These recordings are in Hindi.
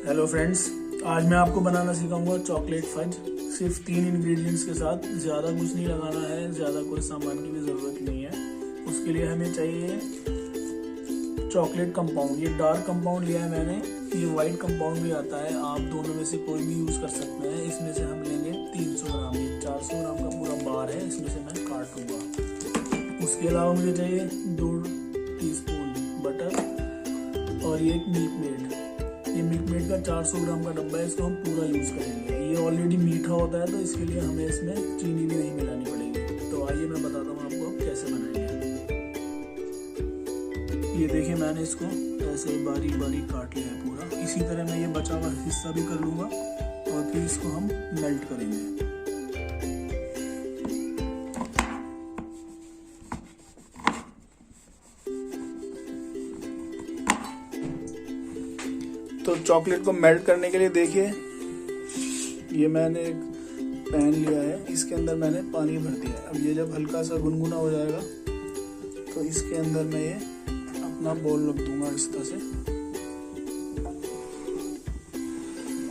हेलो फ्रेंड्स, आज मैं आपको बनाना सिखाऊंगा चॉकलेट फज। सिर्फ 3 इंग्रेडिएंट्स के साथ, ज़्यादा कुछ नहीं लगाना है, ज़्यादा कोई सामान की भी ज़रूरत नहीं है। उसके लिए हमें चाहिए चॉकलेट कंपाउंड। ये डार्क कंपाउंड लिया है मैंने, ये वाइट कंपाउंड भी आता है, आप दोनों में से कोई भी यूज़ कर सकते हैं। इसमें से हम लेंगे 300 ग्राम, ये 400 ग्राम का पूरा बार है, इसमें से मैं काट लूँगा। उसके अलावा मुझे चाहिए 2 टीस्पून बटर और ये एक मिल्क मेड। ये मिल्क मेड का 400 ग्राम का डब्बा है, इसको हम पूरा यूज़ करेंगे। ये ऑलरेडी मीठा होता है तो इसके लिए हमें इसमें चीनी भी नहीं मिलानी पड़ेगी। तो आइए मैं बताता हूँ आपको अब कैसे बनाएंगे। ये देखिए, मैंने इसको ऐसे बारीक बारीक काट लिया है पूरा। इसी तरह मैं ये बचा हुआ हिस्सा भी कर लूँगा और फिर इसको हम मेल्ट करेंगे। तो चॉकलेट को मेल्ट करने के लिए देखिए, ये मैंने एक पैन लिया है, इसके अंदर मैंने पानी भर दिया है। अब ये जब हल्का सा गुनगुना हो जाएगा तो इसके अंदर मैं ये अपना बोल रख दूंगा इस तरह से,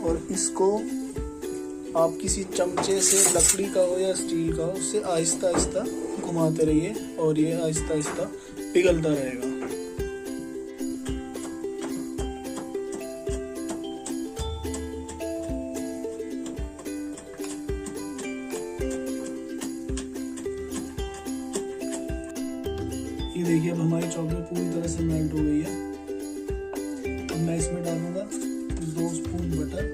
और इसको आप किसी चमचे से, लकड़ी का हो या स्टील का हो, उससे आहिस्ता आहिस्ता घुमाते रहिए और ये आहिस्ता आहिस्ता पिघलता रहेगा। ये देखिए, अब हमारी चॉकलेट पूरी तरह से मेल्ट हो गई है। अब मैं इसमें डालूंगा 2 स्पून बटर,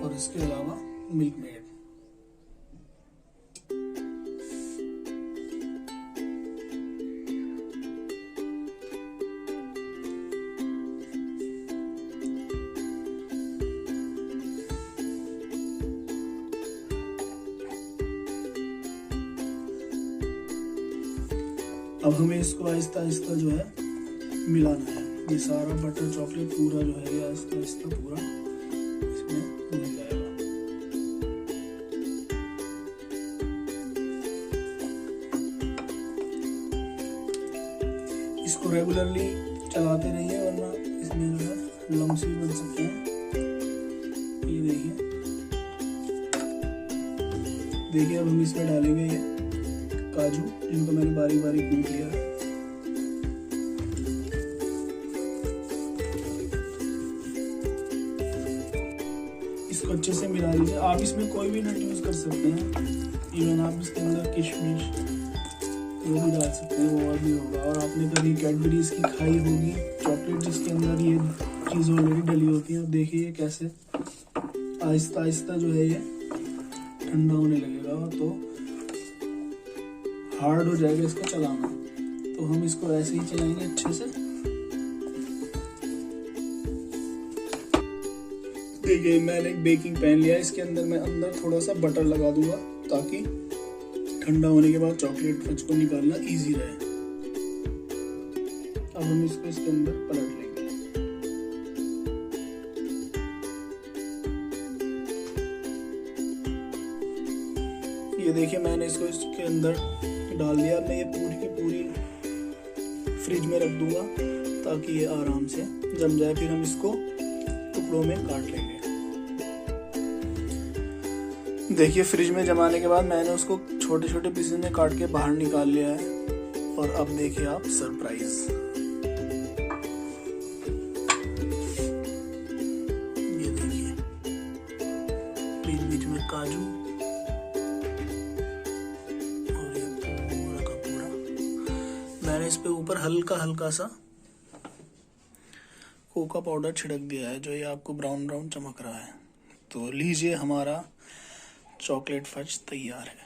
और इसके अलावा मिल्क मेड। अब हमें इसको आहिस्ता आहिस्ता जो है मिलाना है। ये सारा बटर चॉकलेट पूरा जो है, ये आहिस्ता आहिस्ता पूरा इसमें मिल जाएगा। इसको रेगुलरली चलाते रहिए, वरना इसमें जो है लम्स भी बन सकते हैं। ये देखिए, अब हम इसमें डालेंगे ये काजू, जिनको मैंने बारीक बारीक कूट लिया है। इसको अच्छे से मिला लीजिए। आप इसमें कोई भी नट यूज कर सकते हैं, इवन आप इसके अंदर किशमिश वो भी डाल सकते हैं, वो और भी होगा। और आपने कभी कैडबरीज की खाई होगी चॉकलेट, जिसके अंदर ये चीज़ ऑलरेडी डली होती है। देखिए कैसे आहिस्ता आहिस्ता जो है ये ठंडा होने लगेगा, तो हार्ड हो जाएगा इसका चलाना। तो हम इसको ऐसे ही चलाएंगे अच्छे से। देखिए, मैंने एक बेकिंग पैन लिया, इसके अंदर मैं अंदर थोड़ा सा बटर लगा दूंगा ताकि ठंडा होने के बाद चॉकलेट फज को निकालना इजी रहे। अब हम इसको इसके अंदर पलट लेंगे। ये देखिए, मैंने इसको इसके अंदर डाल दिया। मैं ये पूरी की पूरी फ्रिज में रख दूंगा ताकि ये आराम से जम जाए। फिर हम इसको टुकड़ों में काट लेंगे। देखिए, फ्रिज में जमाने के बाद मैंने उसको छोटे छोटे पीसेस में काट के बाहर निकाल लिया है। और अब देखिए आप सरप्राइज। ये देखिए, बीच बीच में काजू, मैंने इस पे ऊपर हल्का हल्का सा कोका पाउडर छिड़क दिया है, जो ये आपको ब्राउन ब्राउन चमक रहा है। तो लीजिए, हमारा चॉकलेट फज तैयार है।